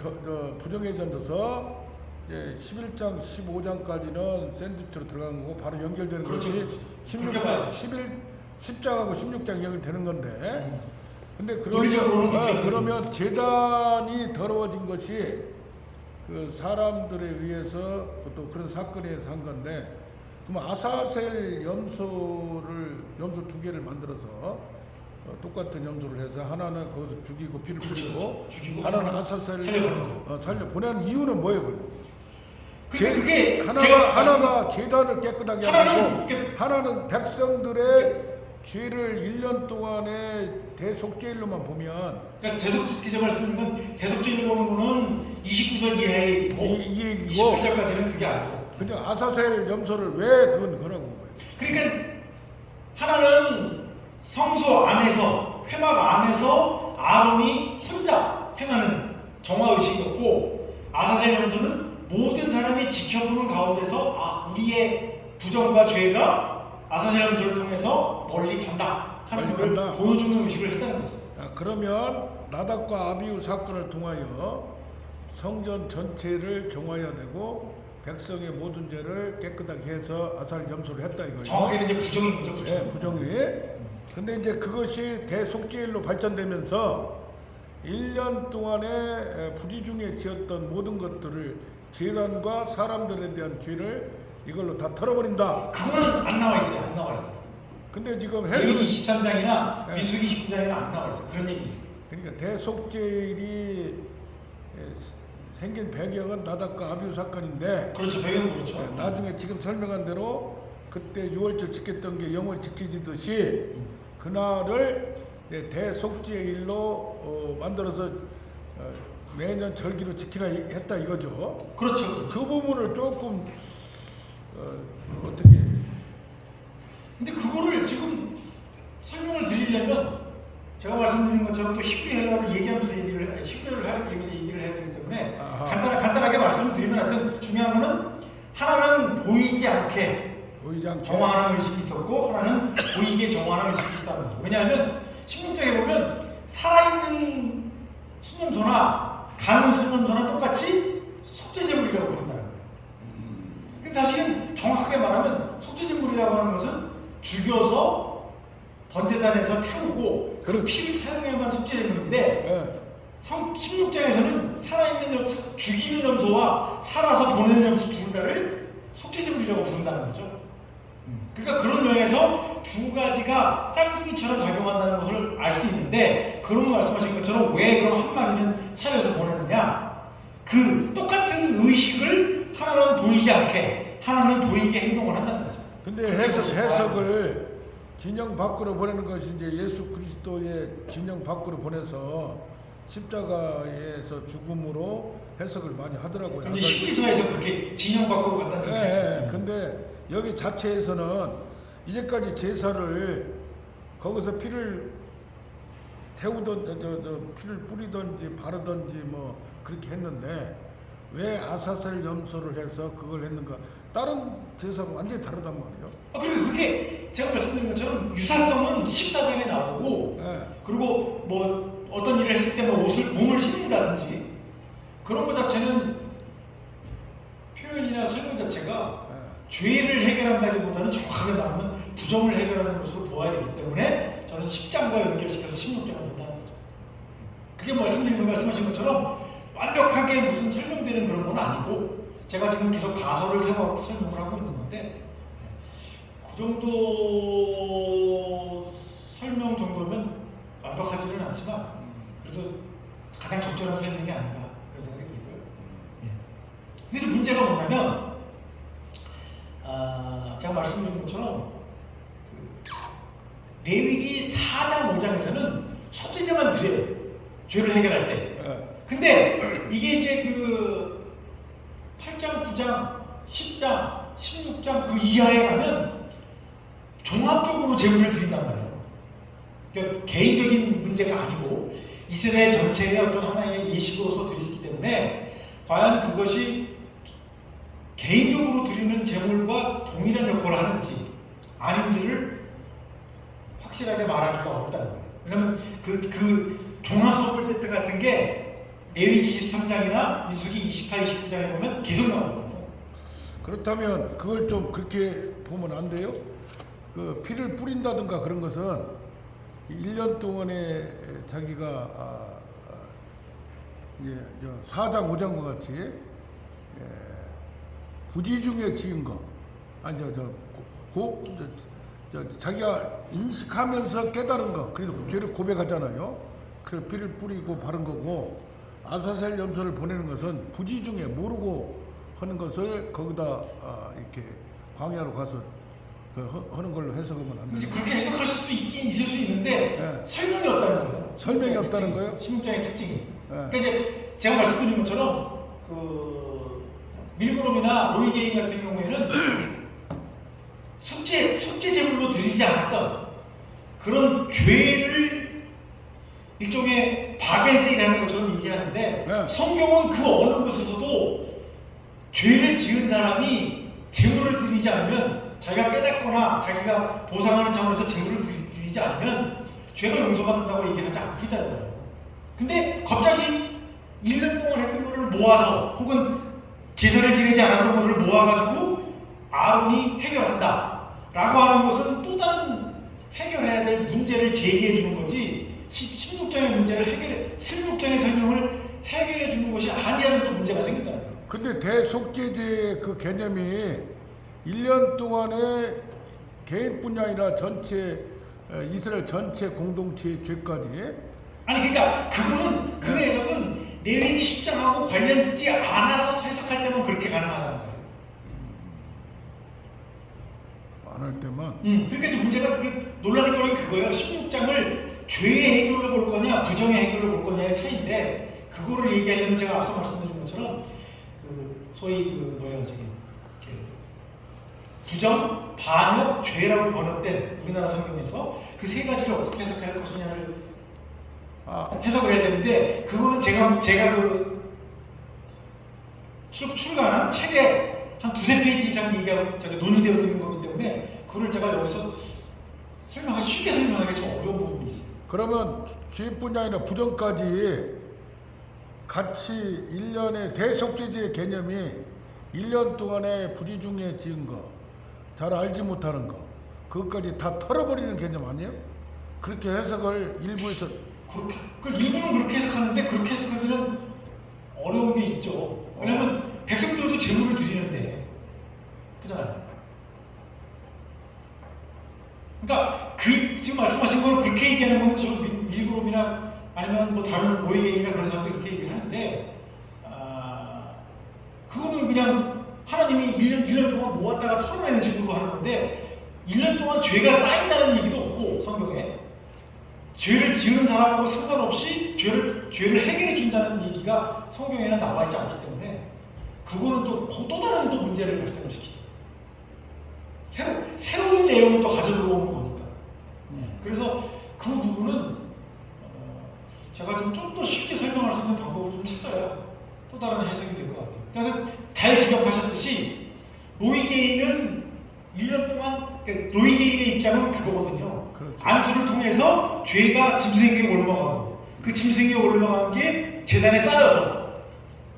부정해져서 11장, 15장까지는 샌드위치로 들어간 거고 바로 연결되는 그렇죠, 것이 그렇죠. 10장하고 16장 연결되는 건데, 근데 논리적으로는 그렇게 그러면 재단이 더러워진 것이 그 사람들에 의해서 또 그런 사건에 의해서 한 건데, 그럼 아사셀 염소 두 개를 만들어서 똑같은 염소를 해서 하나는 거기서 죽이고 피를 뿌리고, 죽이고 하나는 아사셀 살려 보내는 이유는 뭐예요? 그게 하나가 재단을 깨끗하게 하고, 하나는 하나는 백성들의 죄를 1년 동안에 대속죄일로만 보면, 그러니까 제가 말씀드린 건 대속죄를 보는 거는 29절 이하의 얘기고, 이 얘기고, 28절까지는 그게 아니고. 근데 아사셀 염소를 왜 그건 거라고 본 거예요? 그러니까 하나는 성소 안에서, 회막 안에서 아론이 혼자 행하는 정화의식이었고, 아사셀 염소는 모든 사람이 지켜보는 가운데서 우리의 부정과 죄가 아사셀 염소를 통해서 멀리 간다 하는 걸 보여주는 의식을 했다는 거죠. 그러면 나답과 아비후 사건을 통하여 성전 전체를 정화해야 되고 백성의 모든 죄를 깨끗하게 해서 아사셀 염소를 했다 이거예요. 정확하게 이제 부정인 거죠. 부정. 네, 부정이. 근데 이제 그것이 대속죄일로 발전되면서 1년 동안에 부지 중에 지었던 모든 것들을 제단과 사람들에 대한 죄를 이걸로 다 털어버린다. 그거는 안 나와 있어요. 안 나와 있어요. 근데 지금 레위기 23장이나 네. 민수기 29장에는 안 나와 있어요. 그런 얘기. 그러니까 대속죄일이 생긴 배경은 나답과 아비후 사건인데, 그렇죠. 배경 그렇죠. 나중에 지금 설명한 대로 그때 6월절 지켰던 게 영월 지켜지듯이 그날을 대속죄일로 만들어서 매년 절기로 지키라 했다 이거죠. 그렇죠. 그 부분을 조금 어떻게? 근데 그거를 지금 설명을 드리려면 제가 말씀드린 것처럼 또 히브리어를 얘기하면서 히브리어를 여기서 얘기를 해야 되기 때문에 간단하게 말씀을 드리면 하여튼 중요한 거는 하나는 보이지 않게 보이지 않게. 정화하는 의식이 있었고 하나는 보이게 정화하는 의식이 있었다는 거죠. 왜냐하면 16장에 보면 살아있는 수념소나 가는 수념소나 똑같이 속죄제물이라고 부른다는 거예요. 근데 사실은 정확하게 말하면 속죄제물이라고 하는 것은 죽여서 번제단에서 태우고 그 피를 사용해야만 속죄제물인데 예. 16장에서는 살아있는 염소, 죽이는 염소와 살아서 보내는 염소 둘 다를 속죄제물이라고 부른다는 거죠. 그러니까 그런 면에서 두 가지가 쌍둥이처럼 작용한다는 것을 알 수 있는데, 그런 말씀하신 것처럼 왜 그럼 한 마리는 살려서 보내느냐? 그 똑같은 의식을 하나는 보이지 않게, 하나는 보이게 행동을 한다는 거죠. 근데 해석을 진영 밖으로 보내는 것이 이제 예수 그리스도의 진영 밖으로 보내서 십자가에서 죽음으로 해석을 많이 하더라고요. 근데 히브리서에서 그렇게 진영 밖으로 갔다는 거예요. 예, 예. 근데 여기 자체에서는 이제까지 제사를 거기서 피를 태우던 피를 뿌리든지 바르든지 뭐 그렇게 했는데 왜 아사셀 염소를 해서 그걸 했는가? 다른 제사가 완전히 다르단 말이에요. 그리고 그게 제가 말씀드린 것처럼 유사성은 14장에 나오고, 예. 그리고 뭐 어떤 일을 했을 때 뭐 몸을 씻는다든지 그런 것 자체는 표현이나 설명 자체가 죄를 해결한다기보다는 정확하게 말하면 부정을 해결하는 것으로 보아야 되기 때문에 저는 10장과 연결시켜서 16장을 본다는 거죠. 그게 말씀하신 것처럼 완벽하게 무슨 설명되는 그런 건 아니고, 제가 지금 계속 가설을 세워 설명을 하고 있는 건데, 그 정도 설명 정도면 완벽하지는 않지만 그래도 가장 적절한 설명이 아닌가 그런 생각이 들고요. 그래서 문제가 뭐냐면, 제가 말씀드린 것처럼 레위기 4장 5장에서는 속죄제만 드려요, 죄를 해결할 때. 근데 이게 이제 그 8장, 9장, 10장, 16장 그 이하에 가면 종합적으로 제물을 드린단 말이에요. 그러니까 개인적인 문제가 아니고 이스라엘 전체의 어떤 하나의 예식으로서 드리기 때문에 과연 그것이 개인적으로 드리는 제물과 동일한 역할을 하는지 아닌지를 확실하게 말하기가 어렵다는 거예요. 왜냐면 그 종합 소불 세트 같은 게 레위기 23장이나 민수기 28, 29장에 보면 계속 나오거든요. 그렇다면 그걸 좀 그렇게 보면 안 돼요? 그 피를 뿌린다든가 그런 것은 1년 동안에 자기가 이제 4장 5장과 같이 부지 중에 지은 거, 아니 자기가 인식하면서 깨달은 거, 그래서 죄를 고백하잖아요. 그래서 피를 뿌리고 바른 거고, 아사셀 염소를 보내는 것은 부지 중에 모르고 하는 것을 거기다 이렇게 광야로 가서 하는 걸로 해석하면 안 돼요. 그렇게 해석할 수도 있긴 있을 수 있는데 네. 설명이 없다는 거예요. 설명이 없다는 거예요? 16장의 특징이. 네. 그러니까 이제 제가 말씀드린 것처럼 그 밀그롬이나 로이게인 같은 경우에는 속죄 제물로 드리지 않았던 그런 죄를 일종의 바겐세이라는 것처럼 얘기하는데, 네. 성경은 그 어느 곳에서도 죄를 지은 사람이 제물을 드리지 않으면, 자기가 깨닫거나 자기가 보상하는 차원에서 제물을 드리지 않으면 죄가 용서받는다고 얘기하지 않고 있다는 거예요. 근데 갑자기 1년 동안 했던 거를 모아서, 혹은 제사를 지내지 않았던 거를 모아가지고 아론이 해결한다 라고 하는 것은 또 다른 해결해야 될 문제를 제기해 주는 거지, 16장의 문제를 16장의 설명을 해결해 주는 것이 아니라는 또 문제가 생긴다는 거예요. 근데 대속죄제의 그 개념이 1년 동안에 개인뿐이 아니라 전체 이스라엘 전체 공동체의 죄까지. 아니 그러니까 그거는 그 해석은 레위기 10장하고 관련되지 않아서 해석할 때만 그렇게 가능하다는 거예요. 안 할 때만. 그러니까 이제 문제가 논란의 거는 그거예요. 16장을 죄의 해결로 볼 거냐 부정의 해결로 볼 거냐의 차이인데, 그거를 얘기하려면 제가 앞서 말씀드린 것처럼 그 소위 그 뭐예요, 저기 부정, 반역, 죄라고 번역된 우리나라 성경에서 그 세 가지를 어떻게 해석할 것이냐를 해석을 해야 되는데, 그거는 제가 그 출간한 책에 한 두세 페이지 이상 얘기하고 저기 논의되어 있는 거기 때문에 그걸 제가 여기서 쉽게 설명하기 좀 어려운 부분이 있어요. 그러면 주입분이 아니라 부정까지 같이 1년의 대속죄죄의 개념이 1년 동안에 부지 중에 지은 거, 잘 알지 못하는 거, 그것까지 다 털어버리는 개념 아니에요? 그렇게 해석을 일부에서 그렇게 일부는 그렇게 해석하는데 그렇게 해석하기는 어려운 게 있죠. 왜냐면 백성들도 재물을 드리는데, 그잖아요. 그러니까 지금 말씀하신 걸 그렇게 얘기하는 건 좀 밀그룹이나 아니면 뭐 다른 모의계획이나 그런 사람들이 그렇게 얘기를 하는데, 그거는 그냥 하나님이 1년 동안 모았다가 털어내는 식으로 하는 건데, 1년 동안 죄가 쌓인다는 얘기도 없고, 성경에. 죄를 지은 사람하고 상관없이 죄를 해결해 준다는 얘기가 성경에는 나와 있지 않기 때문에, 그거는 또 다른 또 문제를 발생을 시키죠. 새로운 내용을 또 가져 들어오는 거니까. 그래서 그 부분은 제가 좀 더 쉽게 설명할 수 있는 방법을 좀 찾아야 또 다른 해석이 될 것 같아요. 그래서 잘 지적하셨듯이 로이게인은 1년 동안 로이게인의 입장은 그거거든요. 그렇죠. 안수를 통해서 죄가 짐승에게 올라가고 그 짐승에게 올라간 게 재단에 쌓여서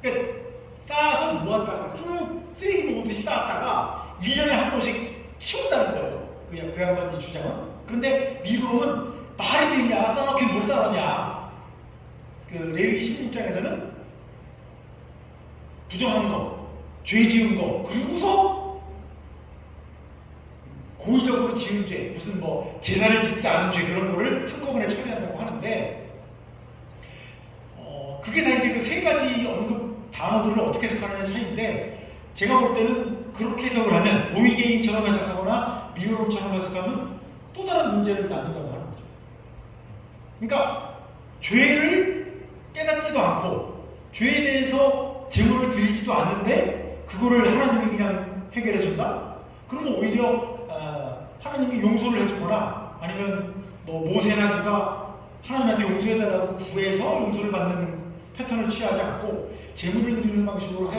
그러니까 쌓아서 모았다가 쭉 쓰레기 모으듯이 쌓았다가 1년에 한 번씩 치운다는 거예요. 그 양반의 주장은. 그런데 미국은 말이 되냐, 쌓아놓긴 뭘 쌓았냐. 그 레위기 16장에서는 부정한 거, 죄 지은 거, 그리고서 고의적으로 지은 죄, 무슨 뭐 제사를 짓지 않은 죄 그런 거를 한꺼번에 처리한다고 하는데, 그게 다 이제 그 세 가지 언급 단어들을 어떻게 해석하느냐의 차이인데, 제가 볼 때는 그렇게 해석을 하면 모의개인처럼 해석하거나 미유롬처럼 해석하면 또 다른 문제를 만든다고 하는 거죠. 그러니까 죄를 깨닫지도 않고 죄에 대해서 제물을 드리지도 않는데 그거를 하나님이 그냥 해결해 준다? 그러면 오히려 하나님이 용서를 해주거나 아니면 뭐 모세나 누가 하나님한테 용서해달라고 구해서 용서를 받는 패턴을 취하지 않고 제물을 드리는 방식으로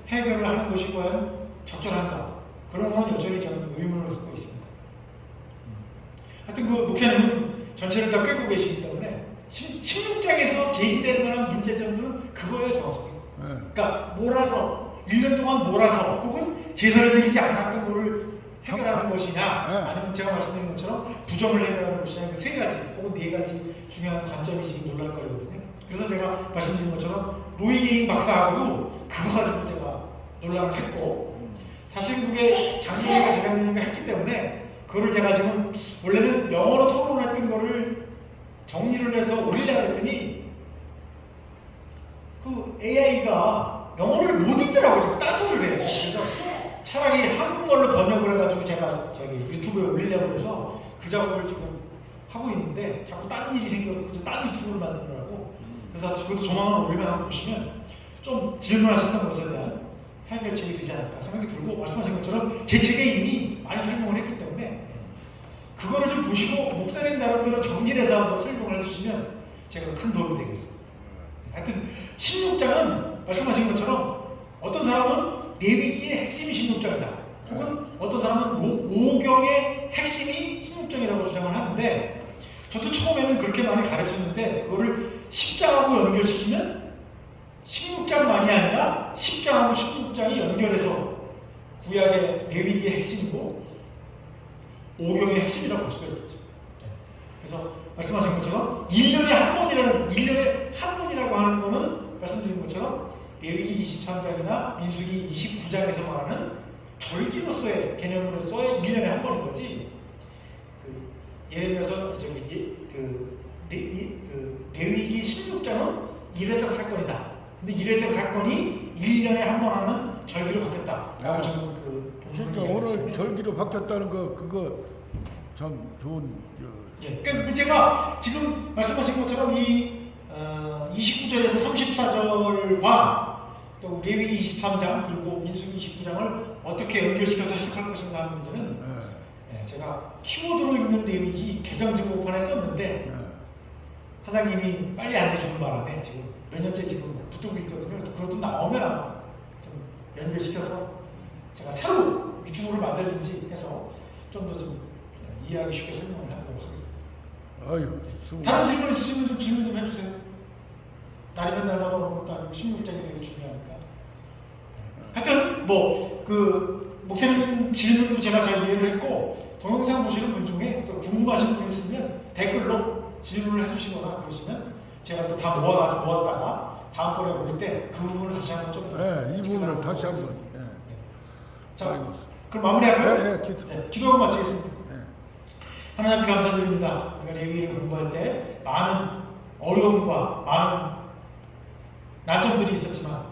해결을 하는 것이 과연 적절한가? 그런 건 여전히 저는 의문을 갖고 있습니다. 하여튼 그 목사님은 전체를 다 꿰고 계시기 때문에 16장에서 제기될 만한 문제점들은 그거예요, 정확하게. 그러니까 몰아서 1년 동안 몰아서 혹은 제사를 드리지 않았던 거를 해결하는 것이냐, 아니면 제가 말씀드린 것처럼 부정을 해결하는 것이냐, 그 세 가지 혹은 네 가지 중요한 관점이 지금 논란거리거든요. 그래서 제가 말씀드린 것처럼 로이게인 박사하고도 그거 가지고 제가 논란을 했고, 사실 그게 장기가 재작년인가 했기 때문에 그거를 제가 지금 원래는 영어로 토론했던 거를 정리를 해서 올리려고 했더니 그 AI가 영어를 못 읽더라고요. 자꾸 딴소리를 해요. 그래서 차라리 한국말로 번역을 해가지고 제가 저기 유튜브에 올리려고 해서 그 작업을 지금 하고 있는데 자꾸 딴 일이 생겨서 딴 유튜브를 만들더라고. 그래서 그것도 조만간 올리면 한번 보시면 좀 질문하셨던 것에 대한 해결책이 되지 않을까 생각이 들고, 말씀하신 것처럼 제 책에 이미 많이 설명을 했기 때문에 그거를 좀 보시고 목사님 나름대로 정리를 해서 한번 설명을 해주시면 제가 큰 도움이 되겠습니다. 하여튼 16장은 말씀하신 것처럼 어떤 사람은 레위기의 핵심이 16장이다, 혹은 어떤 사람은 오경의 핵심이 16장이라고 주장을 하는데, 저도 처음에는 그렇게 많이 가르쳤는데 그거를 10장하고 연결시키면 16장만이 아니라 10장하고 16장이 연결해서 구약의 레위기의 핵심이고 오경의 핵심이라고 볼 수가 있겠죠. 그래서 말씀하신 것처럼 1년에 한 번이라고 하는 거는 말씀드린 것처럼 레위기 23장이나 민수기 29장에서 말하는 절기로서의 개념으로서의 1년에 한 번인 거지. 예레미야서 레위기 16장은 이례적 사건이다. 근데 이례적 사건이 1년에 한 번 하면 절기로 바뀌었다. 저는 그러니까 오늘 절기로 바뀌었다는 거 그거 참 좋은. 그러니까 문제가 지금 말씀하신 것처럼 이 29절에서 34절과 또 레위기 23장 그리고 민수기 29장을 어떻게 연결시켜서 해석할 것인가 하는 문제는 제가 키워드로 읽는 레위기 개정 제목판에 썼는데 사장님이 빨리 안 해주는 바람에 지금 몇 년째 지금 붙들고 있거든요. 그것도 나오면 아마 좀 연결시켜서 제가 새로 유튜브를 만들든지 해서 좀 더 좀 이해하기 쉽게 설명을 해보도록 하겠습니다. 아유, 다른 질문 있으시면 좀 질문 좀 해주세요. 날이면 날마다 오는 것도 아니고 16장이 되게 중요하니까. 하여튼 그 목사님 질문도 제가 잘 이해를 했고 동영상 보시는 분 중에 또 궁금하신 분 있으면 댓글로 질문을 해주시거나 그러시면 제가 또 다 모았다가 다음번에 올 때 그 부분을 다시 한번 좀 네, 이 부분을 다시 한번. 네. 자, 그럼 마무리할까요? 기도. 기도하고 마치겠습니다. 네. 하나님 앞에 감사드립니다. 우리가 레위기를 공부할 때 많은 어려움과 많은 난점들이 있었지만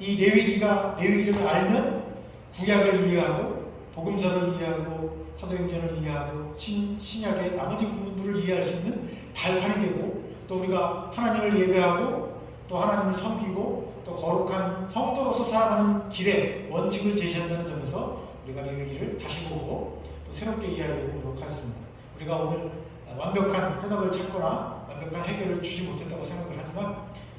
이 레위기를 알면 구약을 이해하고 복음서를 이해하고 사도행전을 이해하고 신약의 나머지 부분들을 이해할 수 있는 발판이 되고 또 우리가 하나님을 예배하고 또 하나님을 섬기고 또 거룩한 성도로서 살아가는 길에 원칙을 제시한다는 점에서 우리가 레위기를 다시 보고 또 새롭게 이해하려고 노력하였습니다. 우리가 오늘 완벽한 해답을 찾거나 완벽한 해결을 주지 못했다고 생각을 하지만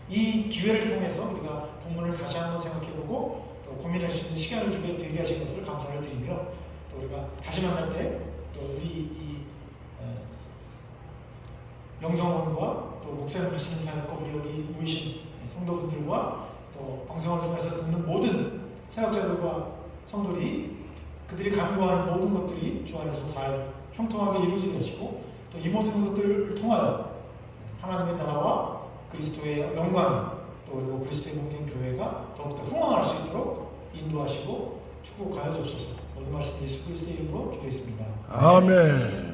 이 기회를 통해서 우리가 본문을 다시 한번 생각해보고 또 고민할 수 있는 시간을 주게 되게 하신 것을 감사를 드리며 또 우리가 다시 만날 때 또 우리 이 영성원과 또 목사님 하시는 사역과 우리 여기 모이신 성도분들과 또 방송을 통해서 듣는 모든 사역자들과 성도들이 그들이 간구하는 모든 것들이 주 안에서 잘 형통하게 이루어지게 하시고 또 이 모든 것들을 통하여 하나님의 나라와 그리스도의 영광이 또 그리고 그리스도의 몸된 교회가 더욱더 흥황할 수 있도록 인도하시고 축복하여 주옵소서. 모든 말씀 예수 그리스도의 이름으로 기도했습니다. 아멘.